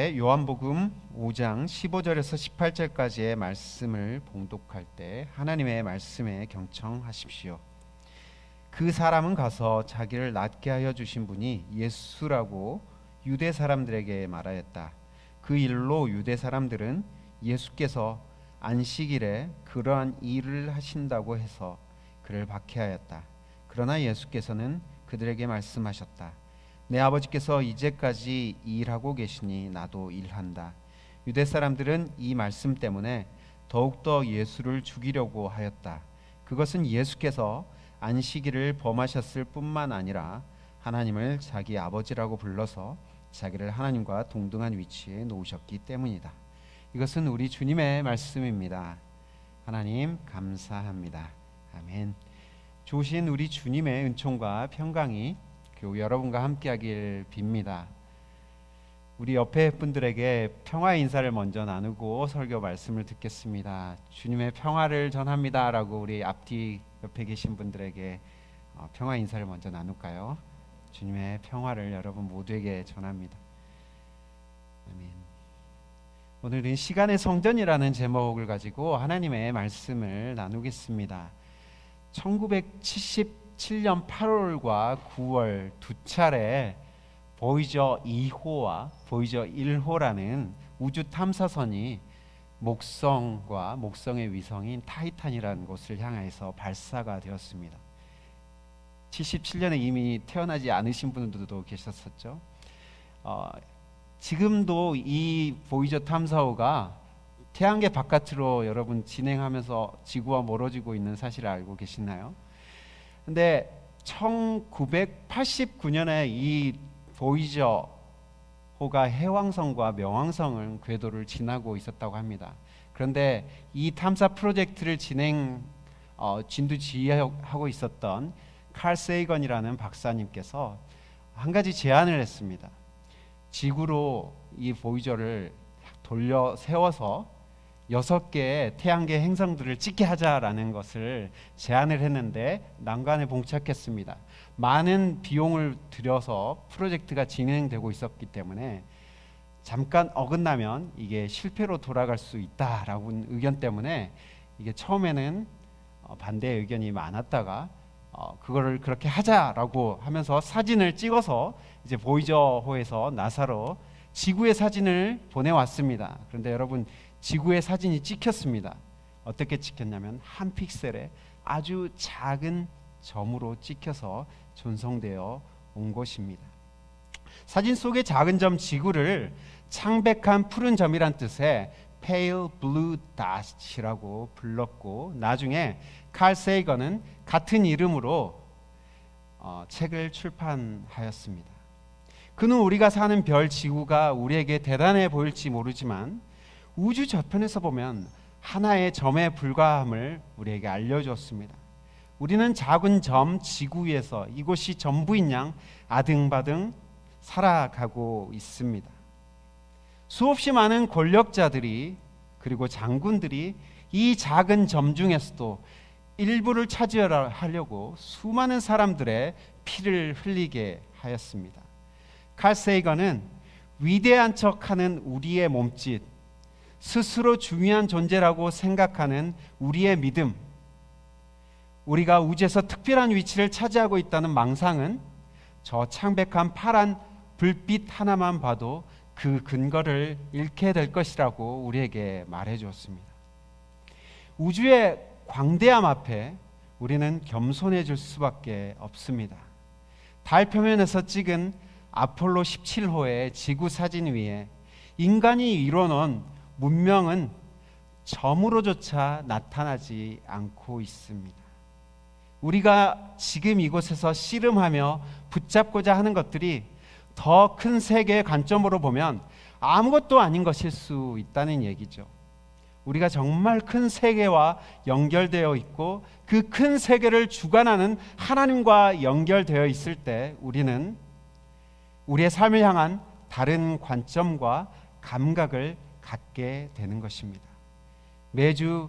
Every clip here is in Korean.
함께 요한복음 5장 15절에서 18절까지의 말씀을 봉독할 때 하나님의 말씀에 경청하십시오. 그 사람은 가서 자기를 낫게 하여 주신 분이 예수라고 유대 사람들에게 말하였다. 그 일로 유대 사람들은 예수께서 안식일에 그러한 일을 하신다고 해서 그를 박해하였다. 그러나 예수께서는 그들에게 말씀하셨다. 내 아버지께서 이제까지 일하고 계시니 나도 일한다. 유대 사람들은 이 말씀 때문에 더욱더 예수를 죽이려고 하였다. 그것은 예수께서 안식일을 범하셨을 뿐만 아니라 하나님을 자기 아버지라고 불러서 자기를 하나님과 동등한 위치에 놓으셨기 때문이다. 이것은 우리 주님의 말씀입니다. 하나님 감사합니다. 아멘. 좋으신 우리 주님의 은총과 평강이 교우 여러분과 함께하길 빕니다. 우리 옆에 분들에게 평화 인사를 먼저 나누고 설교 말씀을 듣겠습니다. 주님의 평화를 전합니다 라고 우리 앞뒤 옆에 계신 분들에게 평화 인사를 먼저 나눌까요? 주님의 평화를 여러분 모두에게 전합니다. 아멘. 오늘은 시간의 성전이라는 제목을 가지고 하나님의 말씀을 나누겠습니다. 1977년 8월과 9월 두 차례 보이저 2호와 보이저 1호라는 우주 탐사선이 목성과 목성의 위성인 타이탄이라는 곳을 향해서 발사가 되었습니다. 77년에 이미 태어나지 않으신 분들도 계셨었죠. 지금도 이 보이저 탐사호가 태양계 바깥으로 여러분 진행하면서 지구와 멀어지고 있는 사실을 알고 계시나요? 근데 1989년에 이 보이저호가 해왕성과 명왕성을 궤도를 지나고 있었다고 합니다. 그런데 이 탐사 프로젝트를 진두지휘하고 있었던 칼 세이건이라는 박사님께서 한 가지 제안을 했습니다. 지구로 이 보이저를 돌려 세워서 6개의 태양계 행성들을 찍게 하자라는 것을 제안을 했는데 난관에 봉착했습니다. 많은 비용을 들여서 프로젝트가 진행되고 있었기 때문에 잠깐 어긋나면 이게 실패로 돌아갈 수 있다라는 의견 때문에 이게 처음에는 반대 의견이 많았다가 그거를 그렇게 하자라고 하면서 사진을 찍어서 이제 보이저호에서 나사로 지구의 사진을 보내왔습니다. 그런데 여러분 지구의 사진이 찍혔습니다. 어떻게 찍혔냐면 한 픽셀에 아주 작은 점으로 찍혀서 전송되어 온 것입니다. 사진 속의 작은 점 지구를 창백한 푸른 점이란 뜻의 pale blue dot이라고 불렀고 나중에 칼 세이건은 같은 이름으로 책을 출판하였습니다. 그는 우리가 사는 별 지구가 우리에게 대단해 보일지 모르지만 우주 저편에서 보면 하나의 점에 불과함을 우리에게 알려주었습니다. 우리는 작은 점 지구 위에서 이곳이 전부인 양 아등바등 살아가고 있습니다. 수없이 많은 권력자들이 그리고 장군들이 이 작은 점 중에서도 일부를 차지하려고 수많은 사람들의 피를 흘리게 하였습니다. 칼 세이건은 위대한 척하는 우리의 몸짓, 스스로 중요한 존재라고 생각하는 우리의 믿음, 우리가 우주에서 특별한 위치를 차지하고 있다는 망상은 저 창백한 파란 불빛 하나만 봐도 그 근거를 잃게 될 것이라고 우리에게 말해 주었습니다. 우주의 광대함 앞에 우리는 겸손해질 수밖에 없습니다. 달 표면에서 찍은 아폴로 17호의 지구 사진 위에 인간이 이뤄놓은 문명은 점으로조차 나타나지 않고 있습니다. 우리가 지금 이곳에서 씨름하며 붙잡고자 하는 것들이 더 큰 세계의 관점으로 보면 아무것도 아닌 것일 수 있다는 얘기죠. 우리가 정말 큰 세계와 연결되어 있고 그 큰 세계를 주관하는 하나님과 연결되어 있을 때 우리는 우리의 삶을 향한 다른 관점과 감각을 갖게 되는 것입니다. 매주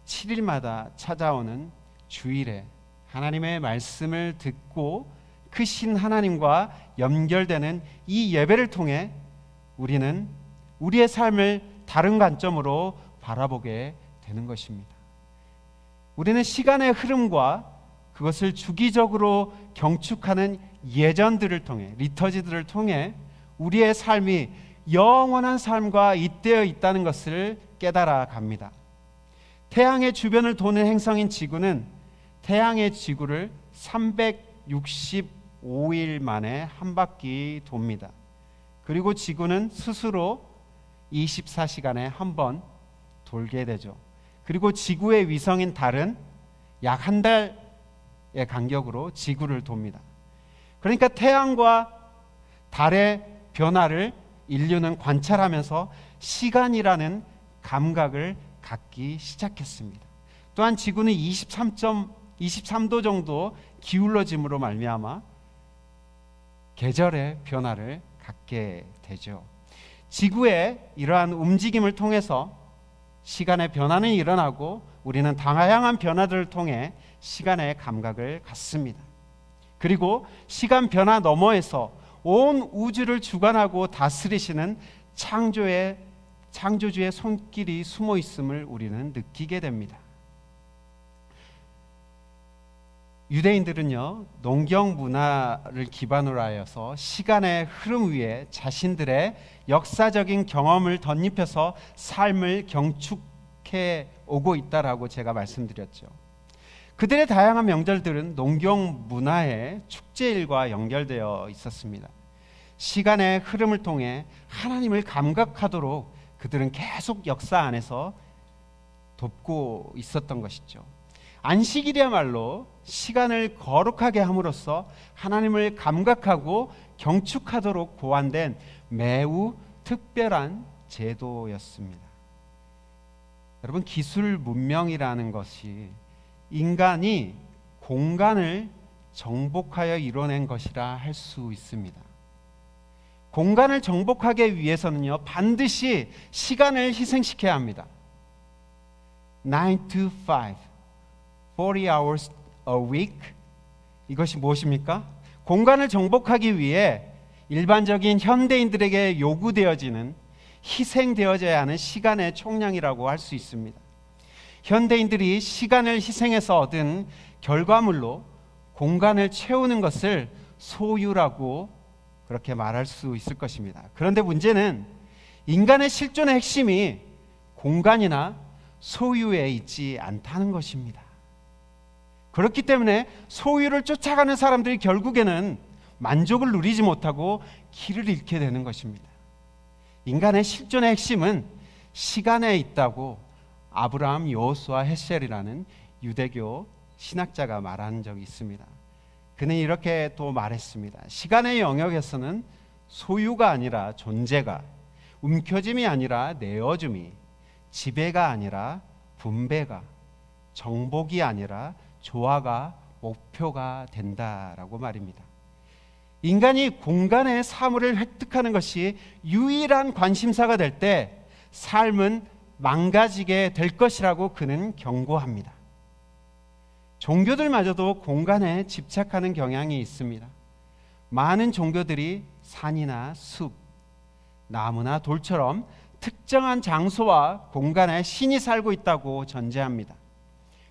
7일마다 찾아오는 주일에 하나님의 말씀을 듣고 크신 하나님과 연결되는 이 예배를 통해 우리는 우리의 삶을 다른 관점으로 바라보게 되는 것입니다. 우리는 시간의 흐름과 그것을 주기적으로 경축하는 예전들을 통해, 리터지들을 통해 우리의 삶이 영원한 삶과 잇대어 있다는 것을 깨달아 갑니다. 태양의 주변을 도는 행성인 지구는 태양의 지구를 365일 만에 한 바퀴 돕니다. 그리고 지구는 스스로 24시간에 한 번 돌게 되죠. 그리고 지구의 위성인 달은 약 한 달의 간격으로 지구를 돕니다. 그러니까 태양과 달의 변화를 인류는 관찰하면서 시간이라는 감각을 갖기 시작했습니다. 또한 지구는 23도 정도 기울어짐으로 말미암아 계절의 변화를 갖게 되죠. 지구의 이러한 움직임을 통해서 시간의 변화는 일어나고 우리는 다양한 변화들을 통해 시간의 감각을 갖습니다. 그리고 시간 변화 너머에서 온 우주를 주관하고 다스리시는 창조주의 손길이 숨어 있음을 우리는 느끼게 됩니다. 유대인들은요, 농경 문화를 기반으로 하여서 시간의 흐름 위에 자신들의 역사적인 경험을 덧입혀서 삶을 경축해 오고 있다라고 제가 말씀드렸죠. 그들의 다양한 명절들은 농경 문화의 축제일과 연결되어 있었습니다. 시간의 흐름을 통해 하나님을 감각하도록 그들은 계속 역사 안에서 돕고 있었던 것이죠. 안식일이야말로 시간을 거룩하게 함으로써 하나님을 감각하고 경축하도록 고안된 매우 특별한 제도였습니다. 여러분, 기술 문명이라는 것이 인간이 공간을 정복하여 이뤄낸 것이라 할 수 있습니다. 공간을 정복하기 위해서는요, 반드시 시간을 희생시켜야 합니다. 9 to 5, 40 hours a week. 이것이 무엇입니까? 공간을 정복하기 위해 일반적인 현대인들에게 요구되어지는, 희생되어져야 하는 시간의 총량이라고 할 수 있습니다. 현대인들이 시간을 희생해서 얻은 결과물로 공간을 채우는 것을 소유라고 그렇게 말할 수 있을 것입니다. 그런데 문제는 인간의 실존의 핵심이 공간이나 소유에 있지 않다는 것입니다. 그렇기 때문에 소유를 쫓아가는 사람들이 결국에는 만족을 누리지 못하고 길을 잃게 되는 것입니다. 인간의 실존의 핵심은 시간에 있다고 아브라함 여호수아 헤셀이라는 유대교 신학자가 말한 적이 있습니다. 그는 이렇게 또 말했습니다. 시간의 영역에서는 소유가 아니라 존재가, 움켜짐이 아니라 내어줌이, 지배가 아니라 분배가, 정복이 아니라 조화가 목표가 된다라고 말입니다. 인간이 공간의 사물을 획득하는 것이 유일한 관심사가 될 때 삶은 망가지게 될 것이라고 그는 경고합니다. 종교들마저도 공간에 집착하는 경향이 있습니다. 많은 종교들이 산이나 숲, 나무나 돌처럼 특정한 장소와 공간에 신이 살고 있다고 전제합니다.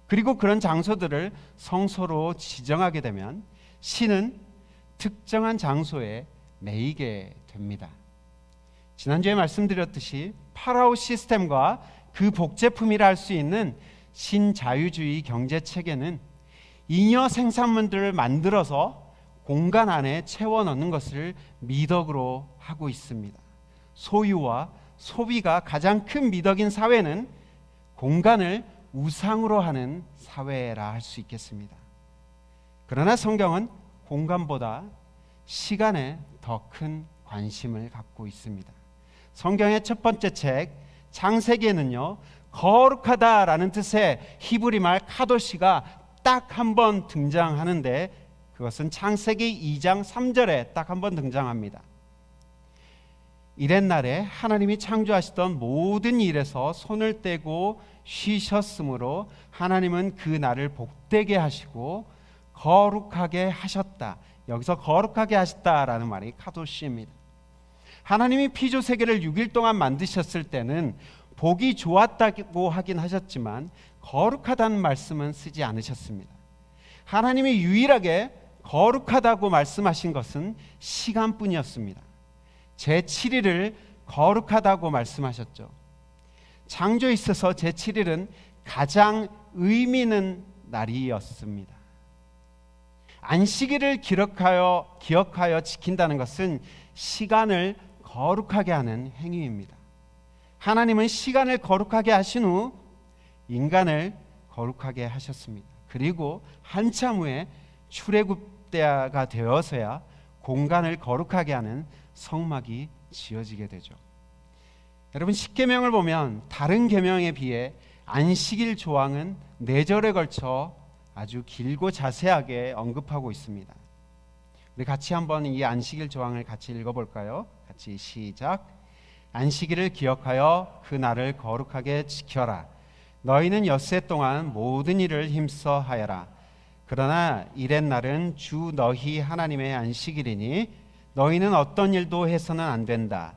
그리고 그런 장소들을 성소로 지정하게 되면 신은 특정한 장소에 매이게 됩니다. 지난주에 말씀드렸듯이 파라오 시스템과 그 복제품이라 할 수 있는 신자유주의 경제 체계는 잉여 생산물들을 만들어서 공간 안에 채워 넣는 것을 미덕으로 하고 있습니다. 소유와 소비가 가장 큰 미덕인 사회는 공간을 우상으로 하는 사회라 할 수 있겠습니다. 그러나 성경은 공간보다 시간에 더 큰 관심을 갖고 있습니다. 성경의 첫 번째 책 창세기에는요, 거룩하다라는 뜻의 히브리 말 카도시가 딱 한 번 등장하는데 그것은 창세기 2장 3절에 딱 한 번 등장합니다. 이렛날에 하나님이 창조하시던 모든 일에서 손을 떼고 쉬셨으므로 하나님은 그 날을 복되게 하시고 거룩하게 하셨다. 여기서 거룩하게 하셨다라는 말이 카도시입니다. 하나님이 피조 세계를 6일 동안 만드셨을 때는 보기 좋았다고 하긴 하셨지만 거룩하다는 말씀은 쓰지 않으셨습니다. 하나님이 유일하게 거룩하다고 말씀하신 것은 시간뿐이었습니다. 제7일을 거룩하다고 말씀하셨죠. 창조에 있어서 제7일은 가장 의미 있는 날이었습니다. 안식일을 기억하여 지킨다는 것은 시간을 거룩하게 하는 행위입니다. 하나님은 시간을 거룩하게 하신 후 인간을 거룩하게 하셨습니다. 그리고 한참 후에 출애굽 때가 되어서야 공간을 거룩하게 하는 성막이 지어지게 되죠. 여러분, 십계명을 보면 다른 계명에 비해 안식일 조항은 4절에 걸쳐 아주 길고 자세하게 언급하고 있습니다. 우리 같이 한번 이 안식일 조항을 같이 읽어볼까요? 같이 시작. 안식일을 기억하여 그 날을 거룩하게 지켜라. 너희는 엿새 동안 모든 일을 힘써 하여라. 그러나 일의 날은 주 너희 하나님의 안식일이니 너희는 어떤 일도 해서는 안 된다.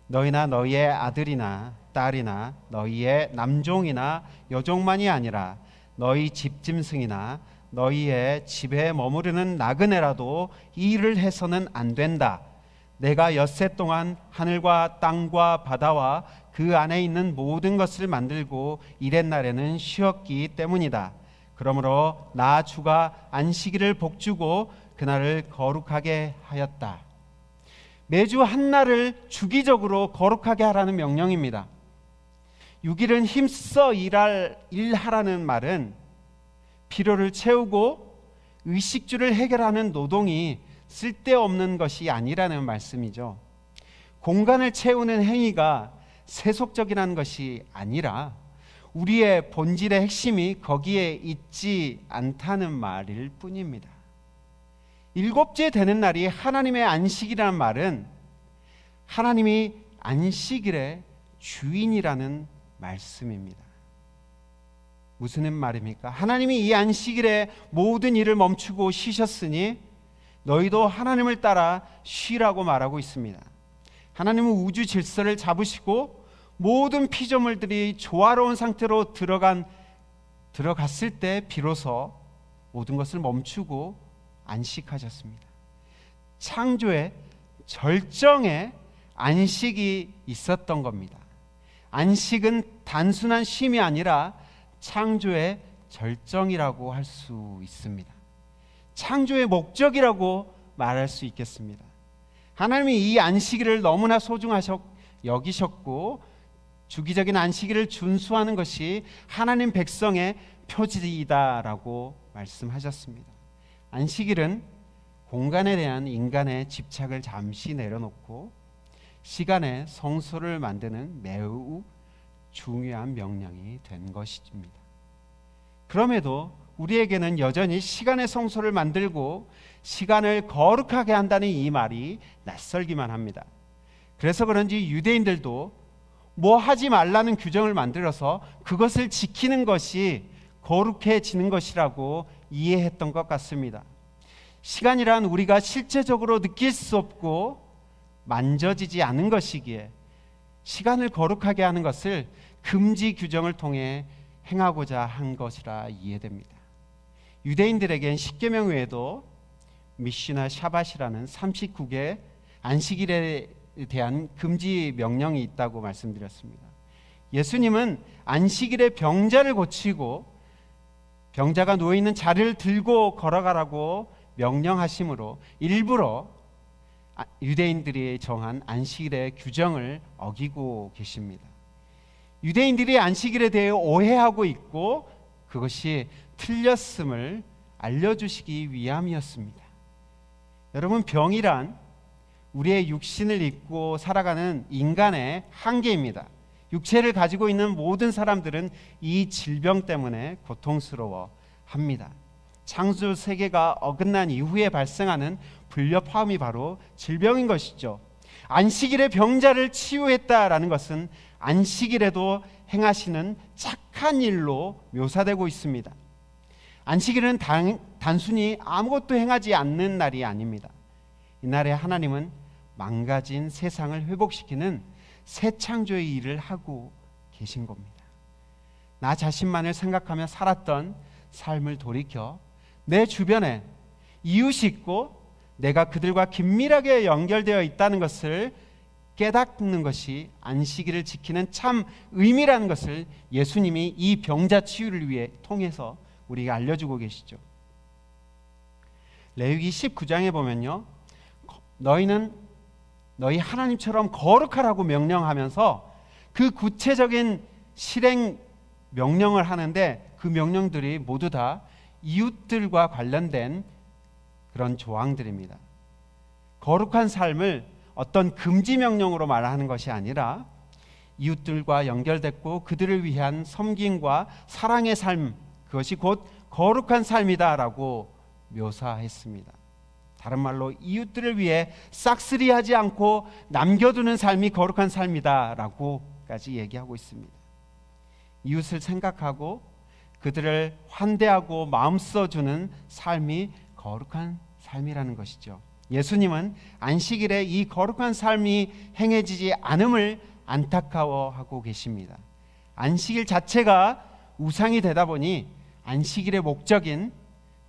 너희나 너희의 아들이나 딸이나 너희의 남종이나 여종만이 아니라 너희 집짐승이나 너희의 집에 머무르는 나그네라도 이 일을 해서는 안 된다. 내가 엿새 동안 하늘과 땅과 바다와 그 안에 있는 모든 것을 만들고 일의 날에는 쉬었기 때문이다. 그러므로 나 주가 안식일을 복주고 그날을 거룩하게 하였다. 매주 한 날을 주기적으로 거룩하게 하라는 명령입니다. 6일은 힘써 일하라는 말은 필요를 채우고 의식주를 해결하는 노동이 쓸데없는 것이 아니라는 말씀이죠. 공간을 채우는 행위가 세속적이라는 것이 아니라 우리의 본질의 핵심이 거기에 있지 않다는 말일 뿐입니다. 7째 되는 날이 하나님의 안식이라는 말은 하나님이 안식일의 주인이라는 말씀입니다. 무슨 말입니까? 하나님이 이 안식일에 모든 일을 멈추고 쉬셨으니 너희도 하나님을 따라 쉬라고 말하고 있습니다. 하나님은 우주 질서를 잡으시고 모든 피조물들이 조화로운 상태로 들어갔을 때 비로소 모든 것을 멈추고 안식하셨습니다. 창조의 절정에 안식이 있었던 겁니다. 안식은 단순한 쉼이 아니라 창조의 절정이라고 할 수 있습니다. 창조의 목적이라고 말할 수 있겠습니다. 하나님이 이 안식일을 너무나 소중하셔 여기셨고 주기적인 안식일을 준수하는 것이 하나님 백성의 표지이다라고 말씀하셨습니다. 안식일은 공간에 대한 인간의 집착을 잠시 내려놓고 시간의 성소를 만드는 매우 중요한 명령이 된 것입니다. 그럼에도 우리에게는 여전히 시간의 성소를 만들고 시간을 거룩하게 한다는 이 말이 낯설기만 합니다. 그래서 그런지 유대인들도 뭐 하지 말라는 규정을 만들어서 그것을 지키는 것이 거룩해지는 것이라고 이해했던 것 같습니다. 시간이란 우리가 실제적으로 느낄 수 없고 만져지지 않은 것이기에 시간을 거룩하게 하는 것을 금지 규정을 통해 행하고자 한 것이라 이해됩니다. 유대인들에겐 십계명 외에도 미시나 샤밧이라는 39개 안식일에 대한 금지 명령이 있다고 말씀드렸습니다. 예수님은 안식일에 병자를 고치고 병자가 누워있는 자리를 들고 걸어가라고 명령하심으로 일부러 유대인들이 정한 안식일의 규정을 어기고 계십니다. 유대인들이 안식일에 대해 오해하고 있고 그것이 틀렸음을 알려주시기 위함이었습니다. 여러분, 병이란 우리의 육신을 입고 살아가는 인간의 한계입니다. 육체를 가지고 있는 모든 사람들은 이 질병 때문에 고통스러워합니다. 창조 세계가 어긋난 이후에 발생하는 불협화음이 바로 질병인 것이죠. 안식일에 병자를 치유했다라는 것은 안식일에도 행하시는 착한 일로 묘사되고 있습니다. 안식일은 단순히 아무것도 행하지 않는 날이 아닙니다. 이날에 하나님은 망가진 세상을 회복시키는 새 창조의 일을 하고 계신 겁니다. 나 자신만을 생각하며 살았던 삶을 돌이켜 내 주변에 이웃이 있고 내가 그들과 긴밀하게 연결되어 있다는 것을 깨닫는 것이 안식일을 지키는 참 의미라는 것을 예수님이 이 병자 치유를 위해 통해서 우리에게 알려주고 계시죠. 레위기 19장에 보면요, 너희는 너희 하나님처럼 거룩하라고 명령하면서 그 구체적인 실행 명령을 하는데, 그 명령들이 모두 다 이웃들과 관련된 그런 조항들입니다. 거룩한 삶을 어떤 금지 명령으로 말하는 것이 아니라 이웃들과 연결됐고 그들을 위한 섬김과 사랑의 삶, 그것이 곧 거룩한 삶이다라고 묘사했습니다. 다른 말로 이웃들을 위해 싹쓸이하지 않고 남겨두는 삶이 거룩한 삶이다라고까지 얘기하고 있습니다. 이웃을 생각하고 그들을 환대하고 마음 써주는 삶이 거룩한 삶이라는 것이죠. 예수님은 안식일에 이 거룩한 삶이 행해지지 않음을 안타까워하고 계십니다. 안식일 자체가 우상이 되다 보니 안식일의 목적인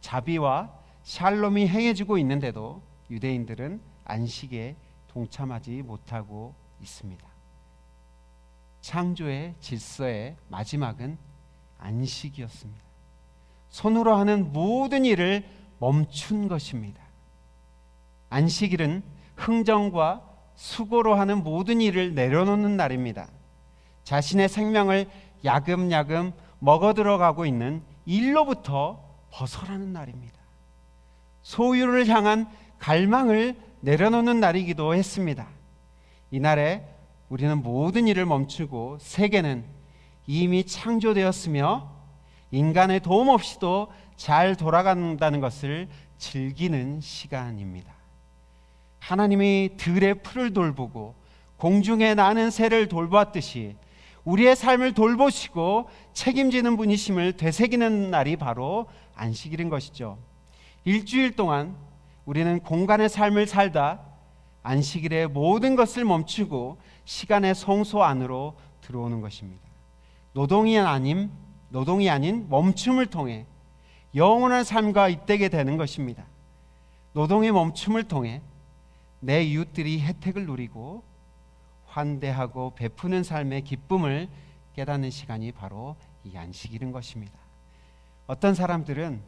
자비와 샬롬이 행해지고 있는데도 유대인들은 안식에 동참하지 못하고 있습니다. 창조의 질서의 마지막은 안식이었습니다. 손으로 하는 모든 일을 멈춘 것입니다. 안식일은 흥정과 수고로 하는 모든 일을 내려놓는 날입니다. 자신의 생명을 야금야금 먹어들어가고 있는 일로부터 벗어나는 날입니다. 소유를 향한 갈망을 내려놓는 날이기도 했습니다. 이날에 우리는 모든 일을 멈추고 세계는 이미 창조되었으며 인간의 도움 없이도 잘 돌아간다는 것을 즐기는 시간입니다. 하나님이 들의 풀을 돌보고 공중에 나는 새를 돌보았듯이 우리의 삶을 돌보시고 책임지는 분이심을 되새기는 날이 바로 안식일인 것이죠. 일주일 동안 우리는 공간의 삶을 살다 안식일에 모든 것을 멈추고 시간의 성소 안으로 들어오는 것입니다. 노동이 아닌 멈춤을 통해 영원한 삶과 잇대게 되는 것입니다. 노동의 멈춤을 통해 내 이웃들이 혜택을 누리고 환대하고 베푸는 삶의 기쁨을 깨닫는 시간이 바로 이 안식일인 것입니다. 어떤 사람들은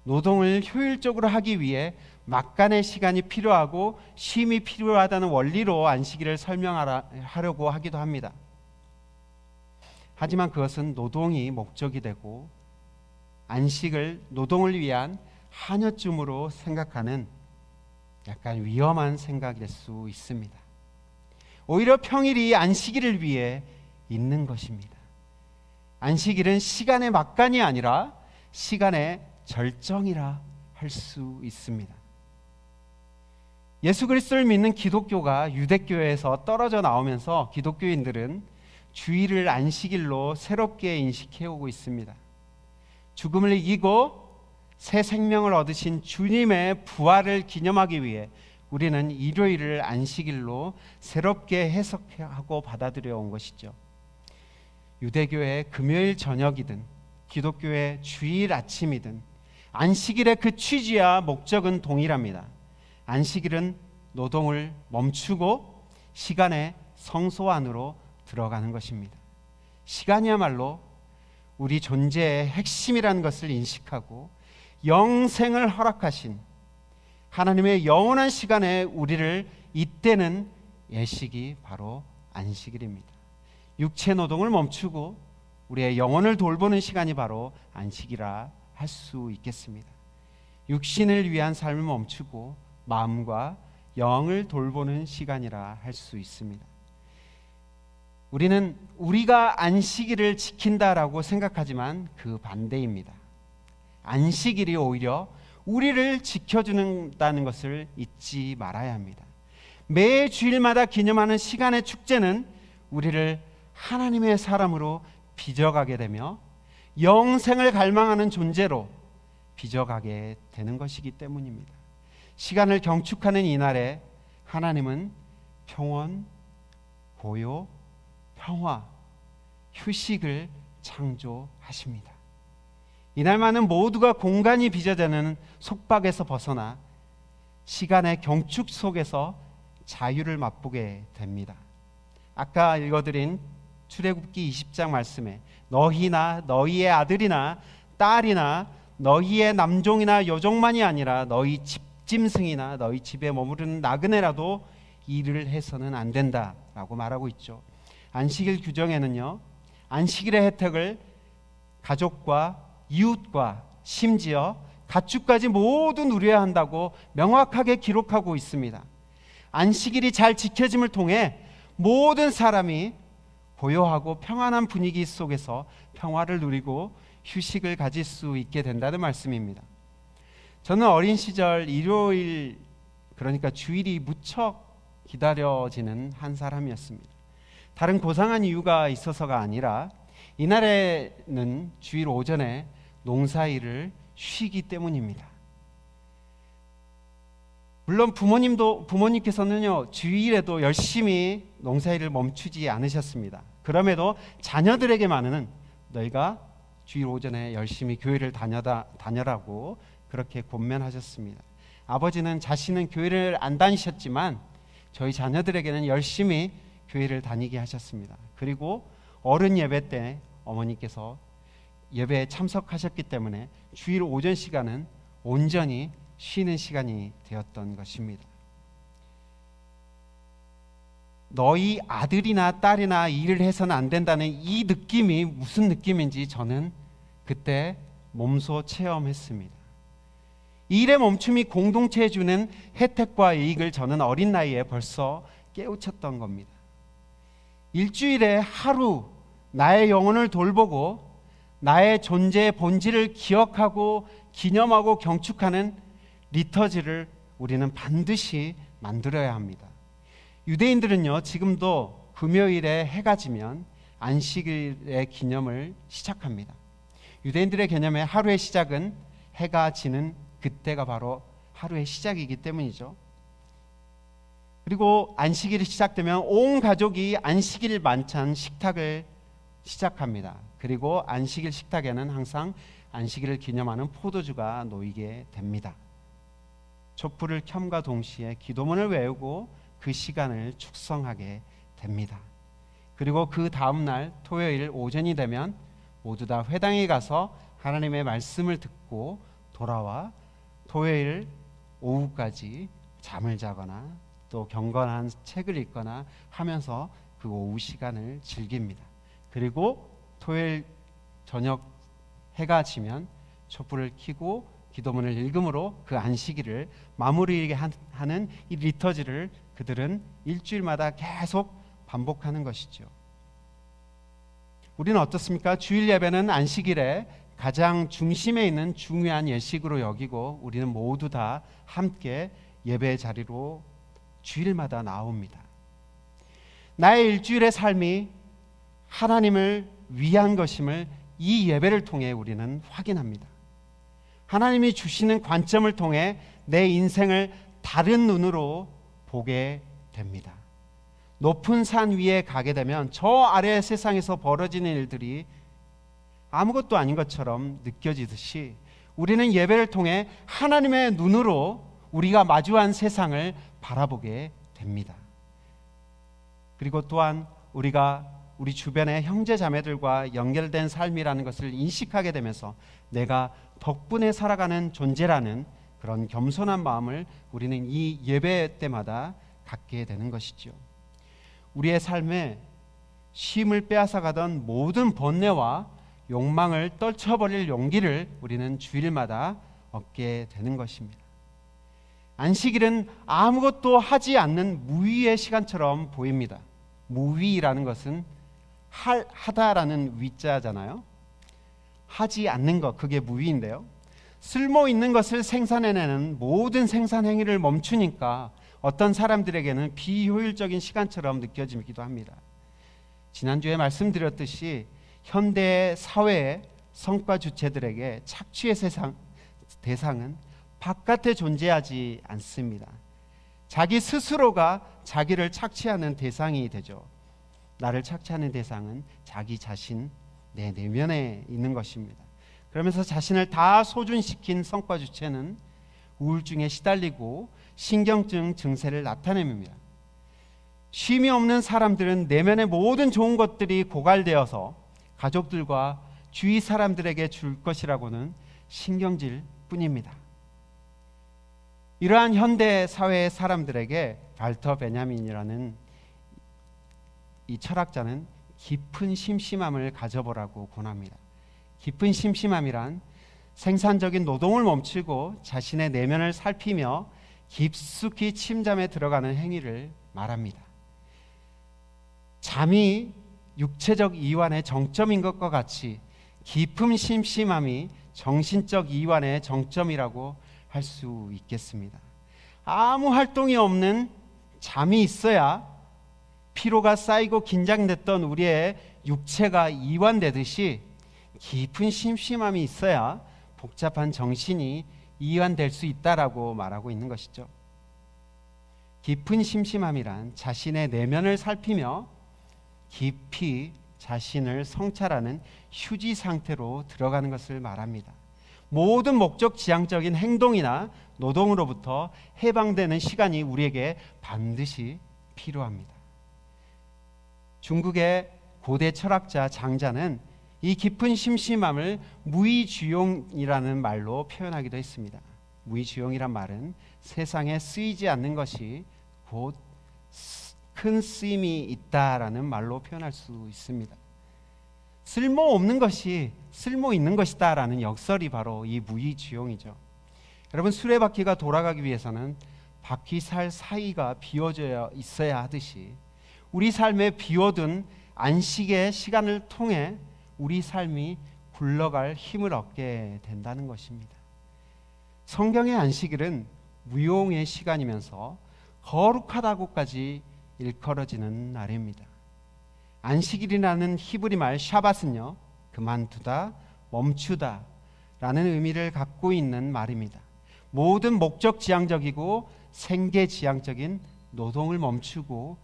노동을 효율적으로 하기 위해 막간의 시간이 필요하고 쉼이 필요하다는 원리로 안식일을 설명하려고 하기도 합니다. 하지만 그것은 노동이 목적이 되고 안식을 노동을 위한 한여쯤으로 생각하는 약간 위험한 생각일 수 있습니다. 오히려 평일이 안식일을 위해 있는 것입니다. 안식일은 시간의 막간이 아니라 시간의 절정이라 할 수 있습니다. 예수 그리스도를 믿는 기독교가 유대교에서 떨어져 나오면서 기독교인들은 주일을 안식일로 새롭게 인식해오고 있습니다. 죽음을 이기고 새 생명을 얻으신 주님의 부활을 기념하기 위해 우리는 일요일을 안식일로 새롭게 해석하고 받아들여 온 것이죠. 유대교의 금요일 저녁이든 기독교의 주일 아침이든 안식일의 그 취지와 목적은 동일합니다. 안식일은 노동을 멈추고 시간의 성소 안으로 들어가는 것입니다. 시간이야말로 우리 존재의 핵심이라는 것을 인식하고 영생을 허락하신 하나님의 영원한 시간에 우리를 잇대는 예식이 바로 안식일입니다. 육체 노동을 멈추고 우리의 영혼을 돌보는 시간이 바로 안식이라 할 수 있겠습니다. 육신을 위한 삶을 멈추고 마음과 영을 돌보는 시간이라 할 수 있습니다. 우리는 우리가 안식일을 지킨다라고 생각하지만 그 반대입니다. 안식일이 오히려 우리를 지켜주는다는 것을 잊지 말아야 합니다. 매 주일마다 기념하는 시간의 축제는 우리를 하나님의 사람으로 빚어가게 되며 영생을 갈망하는 존재로 빚어가게 되는 것이기 때문입니다. 시간을 경축하는 이날에 하나님은 평온, 고요, 평화, 휴식을 창조하십니다. 이날만은 모두가 공간이 빚어지는 속박에서 벗어나 시간의 경축 속에서 자유를 맛보게 됩니다. 아까 읽어드린 출애굽기 20장 말씀에 너희나 너희의 아들이나 딸이나 너희의 남종이나 여종만이 아니라 너희 집짐승이나 너희 집에 머무르는 나그네라도 일을 해서는 안 된다라고 말하고 있죠. 안식일 규정에는요, 안식일의 혜택을 가족과 이웃과 심지어 가축까지 모두 누려야 한다고 명확하게 기록하고 있습니다. 안식일이 잘 지켜짐을 통해 모든 사람이 고요하고 평안한 분위기 속에서 평화를 누리고 휴식을 가질 수 있게 된다는 말씀입니다. 저는 어린 시절 일요일, 그러니까 주일이 무척 기다려지는 한 사람이었습니다. 다른 고상한 이유가 있어서가 아니라 이날에는 주일 오전에 농사일을 쉬기 때문입니다. 물론 부모님께서는요, 주일에도 열심히 농사일을 멈추지 않으셨습니다. 그럼에도 자녀들에게만은 너희가 주일 오전에 열심히 교회를 다녀라고 그렇게 권면하셨습니다. 아버지는 자신은 교회를 안 다니셨지만 저희 자녀들에게는 열심히 교회를 다니게 하셨습니다. 그리고 어른 예배 때 어머니께서 예배에 참석하셨기 때문에 주일 오전 시간은 온전히 쉬는 시간이 되었던 것입니다. 너희 아들이나 딸이나 일을 해서는 안 된다는 이 느낌이 무슨 느낌인지 저는 그때 몸소 체험했습니다. 일의 멈춤이 공동체에 주는 혜택과 이익을 저는 어린 나이에 벌써 깨우쳤던 겁니다. 일주일에 하루 나의 영혼을 돌보고 나의 존재의 본질을 기억하고 기념하고 경축하는 리터지를 우리는 반드시 만들어야 합니다. 유대인들은요, 지금도 금요일에 해가 지면 안식일의 기념을 시작합니다. 유대인들의 개념에 하루의 시작은 해가 지는 그때가 바로 하루의 시작이기 때문이죠. 그리고 안식일이 시작되면 온 가족이 안식일 만찬 식탁을 시작합니다. 그리고 안식일 식탁에는 항상 안식일을 기념하는 포도주가 놓이게 됩니다. 촛불을 켬과 동시에 기도문을 외우고 그 시간을 축성하게 됩니다. 그리고 그 다음 날 토요일 오전이 되면 모두 다 회당에 가서 하나님의 말씀을 듣고 돌아와 토요일 오후까지 잠을 자거나 또 경건한 책을 읽거나 하면서 그 오후 시간을 즐깁니다. 그리고 토요일 저녁 해가 지면 촛불을 켜고 기도문을 읽음으로 그 안식일을 마무리하게 하는 이 리터지를 그들은 일주일마다 계속 반복하는 것이죠. 우리는 어떻습니까? 주일 예배는 안식일에 가장 중심에 있는 중요한 예식으로 여기고 우리는 모두 다 함께 예배 자리로 주일마다 나옵니다. 나의 일주일의 삶이 하나님을 위한 것임을 이 예배를 통해 우리는 확인합니다. 하나님이 주시는 관점을 통해 내 인생을 다른 눈으로 보게 됩니다. 높은 산 위에 가게 되면 저 아래 세상에서 벌어지는 일들이 아무것도 아닌 것처럼 느껴지듯이 우리는 예배를 통해 하나님의 눈으로 우리가 마주한 세상을 바라보게 됩니다. 그리고 또한 우리가 우리 주변의 형제 자매들과 연결된 삶이라는 것을 인식하게 되면서 내가 덕분에 살아가는 존재라는 그런 겸손한 마음을 우리는 이 예배 때마다 갖게 되는 것이죠. 우리의 삶에 쉼을 빼앗아가던 모든 번뇌와 욕망을 떨쳐버릴 용기를 우리는 주일마다 얻게 되는 것입니다. 안식일은 아무것도 하지 않는 무위의 시간처럼 보입니다. 무위라는 것은 하다라는 위자잖아요. 하지 않는 것, 그게 무위인데요. 쓸모 있는 것을 생산해내는 모든 생산 행위를 멈추니까 어떤 사람들에게는 비효율적인 시간처럼 느껴지기도 합니다. 지난주에 말씀드렸듯이 현대 사회의 성과 주체들에게 착취의 대상은 바깥에 존재하지 않습니다. 자기 스스로가 자기를 착취하는 대상이 되죠. 나를 착취하는 대상은 자기 자신, 내 내면에 있는 것입니다. 그러면서 자신을 다 소진시킨 성과 주체는 우울증에 시달리고 신경증 증세를 나타냅니다. 쉼이 없는 사람들은 내면의 모든 좋은 것들이 고갈되어서 가족들과 주위 사람들에게 줄 것이라고는 신경질 뿐입니다. 이러한 현대 사회의 사람들에게 발터 베냐민이라는 이 철학자는 깊은 심심함을 가져보라고 권합니다. 깊은 심심함이란 생산적인 노동을 멈추고 자신의 내면을 살피며 깊숙이 침잠에 들어가는 행위를 말합니다. 잠이 육체적 이완의 정점인 것과 같이 깊은 심심함이 정신적 이완의 정점이라고 할 수 있겠습니다. 아무 활동이 없는 잠이 있어야 피로가 쌓이고 긴장됐던 우리의 육체가 이완되듯이 깊은 심심함이 있어야 복잡한 정신이 이완될 수 있다라고 말하고 있는 것이죠. 깊은 심심함이란 자신의 내면을 살피며 깊이 자신을 성찰하는 휴지 상태로 들어가는 것을 말합니다. 모든 목적 지향적인 행동이나 노동으로부터 해방되는 시간이 우리에게 반드시 필요합니다. 중국의 고대 철학자 장자는 이 깊은 심심함을 무의주용이라는 말로 표현하기도 했습니다. 무의주용이란 말은 세상에 쓰이지 않는 것이 곧 큰 쓰임이 있다라는 말로 표현할 수 있습니다. 쓸모없는 것이 쓸모 있는 것이다 라는 역설이 바로 이 무의주용이죠. 여러분, 수레바퀴가 돌아가기 위해서는 바퀴살 사이가 비워져 있어야 하듯이 우리 삶에 비워둔 안식의 시간을 통해 우리 삶이 굴러갈 힘을 얻게 된다는 것입니다. 성경의 안식일은 무용의 시간이면서 거룩하다고까지 일컬어지는 날입니다. 안식일이라는 히브리 말 샤밧은요, 그만두다, 멈추다 라는 의미를 갖고 있는 말입니다. 모든 목적 지향적이고 생계 지향적인 노동을 멈추고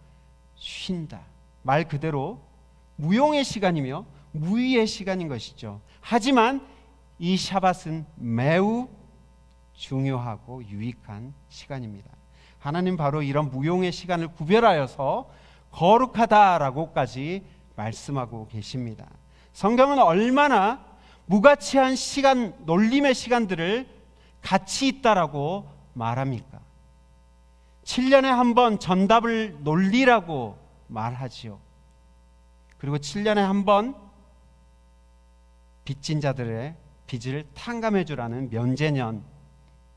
쉰다. 말 그대로 무용의 시간이며 무의의 시간인 것이죠. 하지만 이 샤밧은 매우 중요하고 유익한 시간입니다. 하나님 바로 이런 무용의 시간을 구별하여서 거룩하다라고까지 말씀하고 계십니다. 성경은 얼마나 무가치한 시간, 놀림의 시간들을 가치 있다라고 말합니까? 7년에 한 번 전답을 놀리라고 말하지요. 그리고 7년에 한 번 빚진 자들의 빚을 탕감해 주라는 면제년,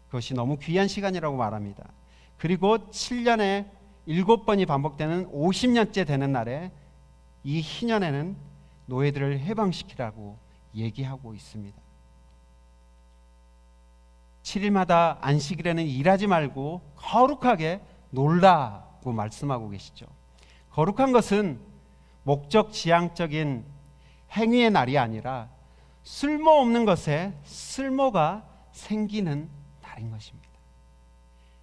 그것이 너무 귀한 시간이라고 말합니다. 그리고 7년에 7번이 반복되는 50년째 되는 날에 이 희년에는 노예들을 해방시키라고 얘기하고 있습니다. 7일마다 안식일에는 일하지 말고 거룩하게 놀라고 말씀하고 계시죠. 거룩한 것은 목적 지향적인 행위의 날이 아니라 쓸모없는 것에 쓸모가 생기는 날인 것입니다.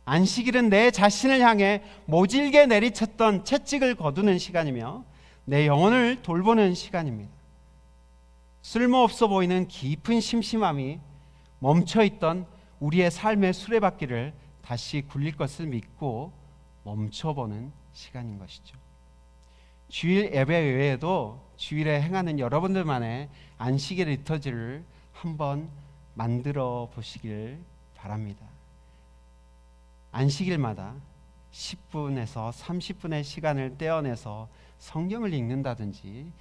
안식일은 내 자신을 향해 모질게 내리쳤던 채찍을 거두는 시간이며 내 영혼을 돌보는 시간입니다. 쓸모없어 보이는 깊은 심심함이 멈춰있던 우리의 삶의 수레바퀴를 다시 굴릴 것을 믿고 멈춰보는 시간인 것이죠. 주일 예배 외에도 주일에 행하는 여러분들만의 안식의 리터지를 한번 만들어 보시길 바랍니다. 안식일마다 10분에서 30분의 시간을 떼어내서 성경을 읽는다든지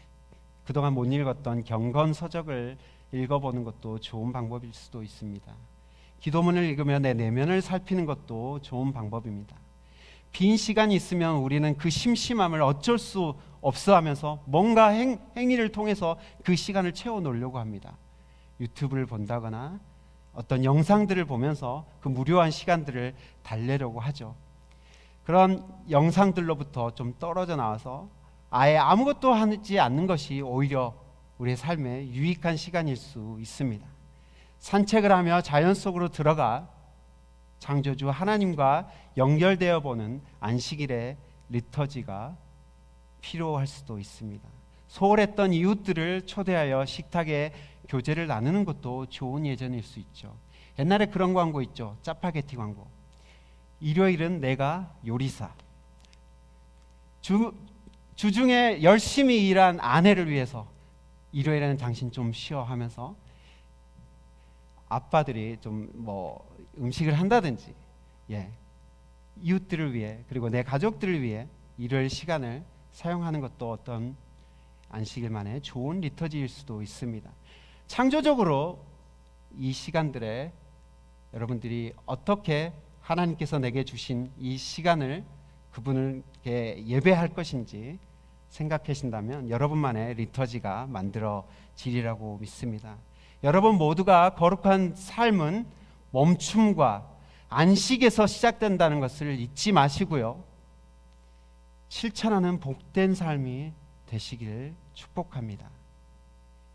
그동안 못 읽었던 경건서적을 읽어보는 것도 좋은 방법일 수도 있습니다. 기도문을 읽으며 내 내면을 살피는 것도 좋은 방법입니다. 빈 시간이 있으면 우리는 그 심심함을 어쩔 수 없어 하면서 뭔가 행위를 통해서 그 시간을 채워놓으려고 합니다. 유튜브를 본다거나 어떤 영상들을 보면서 그 무료한 시간들을 달래려고 하죠. 그런 영상들로부터 좀 떨어져 나와서 아예 아무것도 하지 않는 것이 오히려 우리의 삶에 유익한 시간일 수 있습니다. 산책을 하며 자연 속으로 들어가 창조주 하나님과 연결되어 보는 안식일의 리터지가 필요할 수도 있습니다. 소홀했던 이웃들을 초대하여 식탁에 교제를 나누는 것도 좋은 예전일 수 있죠. 옛날에 그런 광고 있죠. 짜파게티 광고. 일요일은 내가 요리사. 주중에 열심히 일한 아내를 위해서 일요일에는 당신 좀 쉬어 하면서 아빠들이 좀 음식을 한다든지, 이웃들을 위해 그리고 내 가족들을 위해 일요일 시간을 사용하는 것도 어떤 안식일만의 좋은 리터지일 수도 있습니다. 창조적으로 이 시간들에 여러분들이 어떻게 하나님께서 내게 주신 이 시간을 그분께 예배할 것인지 생각하신다면 여러분만의 리터지가 만들어지리라고 믿습니다. 여러분 모두가 거룩한 삶은 멈춤과 안식에서 시작된다는 것을 잊지 마시고요, 실천하는 복된 삶이 되시기를 축복합니다.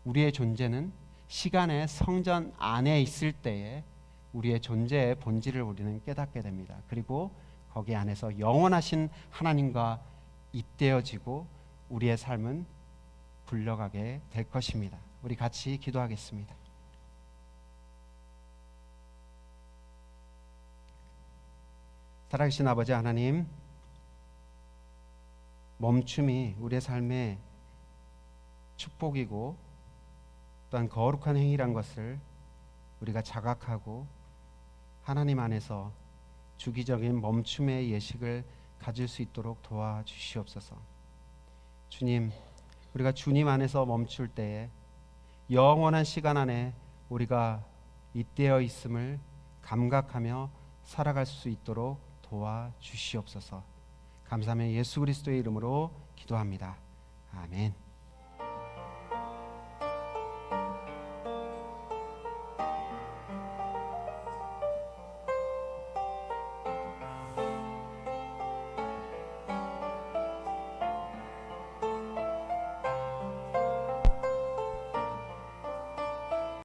우리의 존재는 시간의 성전 안에 있을 때에 우리의 존재의 본질을 우리는 깨닫게 됩니다. 그리고 거기 안에서 영원하신 하나님과 입되어지고 우리의 삶은 굴러가게 될 것입니다. 우리 같이 기도하겠습니다. 살아계신 아버지 하나님, 멈춤이 우리의 삶의 축복이고 또한 거룩한 행위란 것을 우리가 자각하고 하나님 안에서 주기적인 멈춤의 예식을 가질 수 있도록 도와주시옵소서. 주님, 우리가 주님 안에서 멈출 때에 영원한 시간 안에 우리가 잇대어 있음을 감각하며 살아갈 수 있도록 도와주시옵소서. 감사하며 예수 그리스도의 이름으로 기도합니다. 아멘.